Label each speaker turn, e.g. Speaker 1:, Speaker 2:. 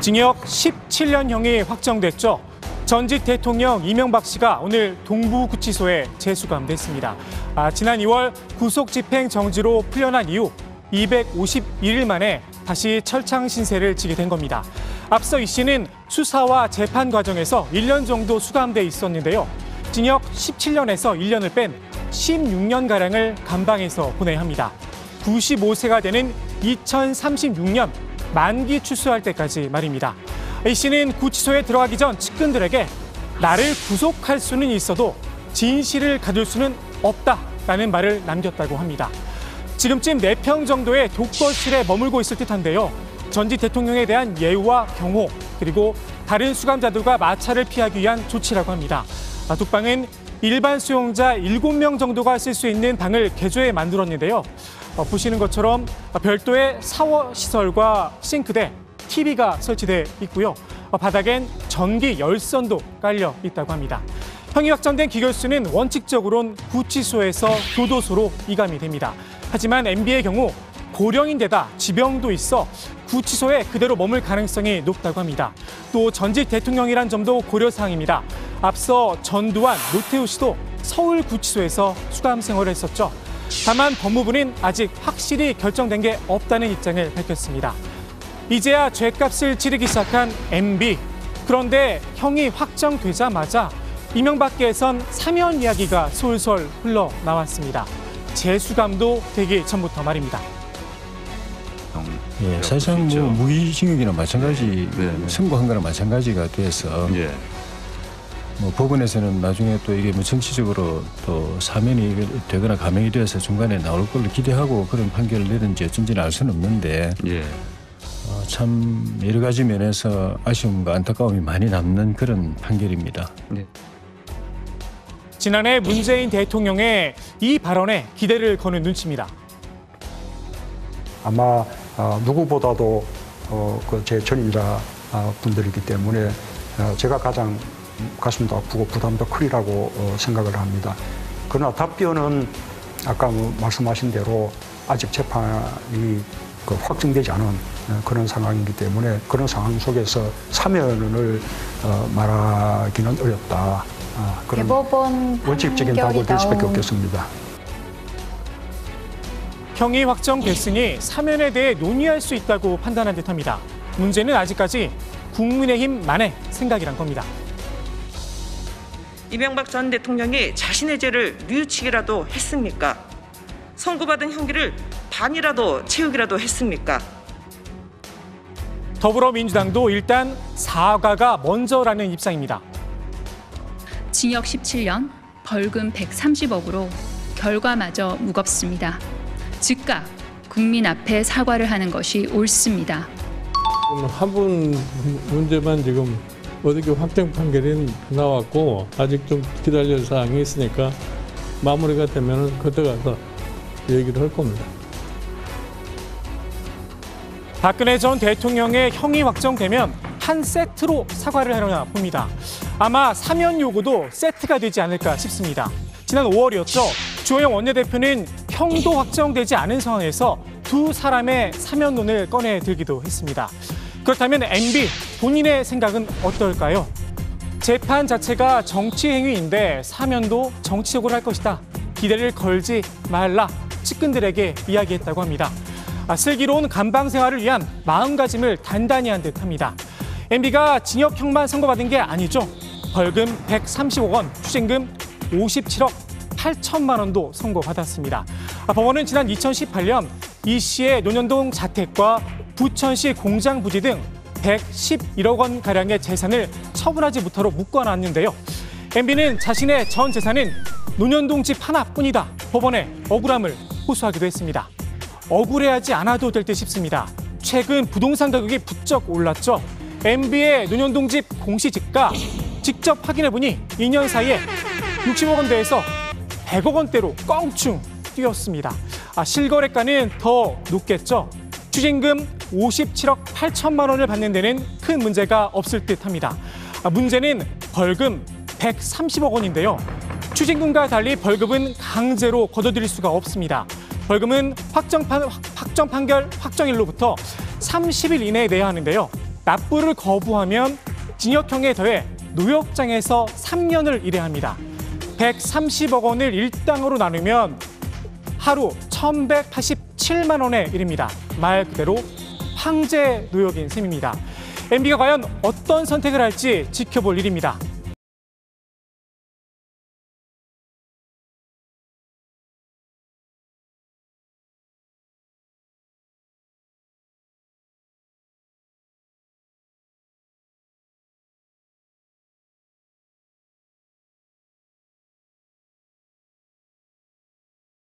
Speaker 1: 징역 17년형이 확정됐죠. 전직 대통령 이명박 씨가 오늘 동부구치소에 재수감됐습니다. 지난 2월 구속 집행 정지로 풀려난 이후 251일 만에 다시 철창 신세를 지게 된 겁니다. 앞서 이 씨는 수사와 재판 과정에서 1년 정도 수감돼 있었는데요. 징역 17년에서 1년을 뺀 16년가량을 감방에서 보내야 합니다. 95세가 되는 2036년 만기 출소할 때까지 말입니다. 이 씨는 구치소에 들어가기 전 측근들에게 나를 구속할 수는 있어도 진실을 가둘 수는 없다라는 말을 남겼다고 합니다. 지금쯤 4평 정도의 독거실에 머물고 있을 듯한데요. 전직 대통령에 대한 예우와 경호 그리고 다른 수감자들과 마찰을 피하기 위한 조치라고 합니다. 독방은 일반 수용자 7명 정도가 쓸 수 있는 방을 개조해 만들었는데요. 보시는 것처럼 별도의 샤워 시설과 싱크대, TV가 설치돼 있고요. 바닥엔 전기 열선도 깔려 있다고 합니다. 형이 확정된 기결수는 원칙적으로는 구치소에서 교도소로 이감이 됩니다. 하지만 MB의 경우 고령인데다 지병도 있어 구치소에 그대로 머물 가능성이 높다고 합니다. 또 전직 대통령이란 점도 고려사항입니다. 앞서 전두환, 노태우 씨도 서울 구치소에서 수감 생활을 했었죠. 다만 법무부는 아직 확실히 결정된 게 없다는 입장을 밝혔습니다. 이제야 죗값을 치르기 시작한 MB. 그런데 형이 확정되자마자 이명박계에선 사면 이야기가 솔솔 흘러나왔습니다. 재수감도 되기 전부터 말입니다.
Speaker 2: 예, 사실상 뭐 무기징역이나 마찬가지, 선고한 거나 마찬가지가 돼서 뭐 법원에서는 나중에 또 이게 뭐 정치적으로 또 사면이 되거나 감형이 되어서 중간에 나올 걸로 기대하고 그런 판결을 내렸는지 어쩐지는 알 수는 없는데 참 여러 가지 면에서 아쉬움과 안타까움이 많이 남는 그런 판결입니다.
Speaker 1: 지난해 문재인 대통령의 이 발언에 기대를 거는 눈치입니다.
Speaker 3: 아마 누구보다도 제 전임자 분들이기 때문에 제가 가장 가슴도 아프고 부담도 크리라고 생각을 합니다. 그러나 답변은 아까 말씀하신 대로 아직 재판이 확정되지 않은 그런 상황이기 때문에 그런 상황 속에서 사면을 말하기는 어렵다. 그런
Speaker 4: 대법원
Speaker 3: 원칙적인 답을 될 수밖에 없겠습니다.
Speaker 1: 형이 확정됐으니 사면에 대해 논의할 수 있다고 판단한 듯합니다. 문제는 아직까지 국민의힘만의 생각이란 겁니다.
Speaker 5: 이명박 전 대통령이 자신의 죄를 뉘우치기라도 했습니까? 선고받은 형기를 반이라도 채우기라도 했습니까?
Speaker 1: 더불어민주당도 일단 사과가 먼저라는 입장입니다.
Speaker 6: 징역 17년, 벌금 130억으로 결과마저 무겁습니다. 즉각 국민 앞에 사과를 하는 것이 옳습니다.
Speaker 7: 화분 문제만 지금 어떻게 확정 판결이 나왔고 아직 좀 기다릴 사항이 있으니까 마무리가 되면 그때 가서 얘기를 할 겁니다.
Speaker 1: 박근혜 전 대통령의 형이 확정되면 한 세트로 사과를 하려나 봅니다. 아마 사면 요구도 세트가 되지 않을까 싶습니다. 지난 5월이었죠. 주호영 원내대표는 형도 확정되지 않은 상황에서 두 사람의 사면론을 꺼내 들기도 했습니다. 그렇다면 MB 본인의 생각은 어떨까요? 재판 자체가 정치 행위인데 사면도 정치적으로 할 것이다. 기대를 걸지 말라 측근들에게 이야기했다고 합니다. 슬기로운 감방 생활을 위한 마음가짐을 단단히 한 듯합니다. MB가 징역형만 선고받은 게 아니죠. 벌금 130억 원, 추징금 57억 8천만 원도 선고받았습니다. 법원은 지난 2018년 이 씨의 논현동 자택과 부천시 공장 부지 등 111억 원 가량의 재산을 처분하지 못하러 묶어놨는데요. MB는 자신의 전 재산은 논현동 집 하나뿐이다. 법원에 억울함을 호소하기도 했습니다. 억울해하지 않아도 될 듯 싶습니다. 최근 부동산 가격이 부쩍 올랐죠. MB의 논현동 집 공시지가 직접 확인해보니 2년 사이에 60억 원대에서 100억 원대로 껑충 뛰었습니다. 실거래가는 더 높겠죠. 추징금 57억 8천만 원을 받는 데는 큰 문제가 없을 듯합니다. 문제는 벌금 130억 원인데요. 추징금과 달리 벌금은 강제로 걷어들일 수가 없습니다. 벌금은 확정 판결 확정일로부터 30일 이내에 내야 하는데요. 납부를 거부하면 징역형에 더해 노역장에서 3년을 일해야 합니다. 130억 원을 일당으로 나누면 하루 1,187만 원에 이릅니다. 말 그대로 황제 노역인 셈입니다. MB가 과연 어떤 선택을 할지 지켜볼 일입니다.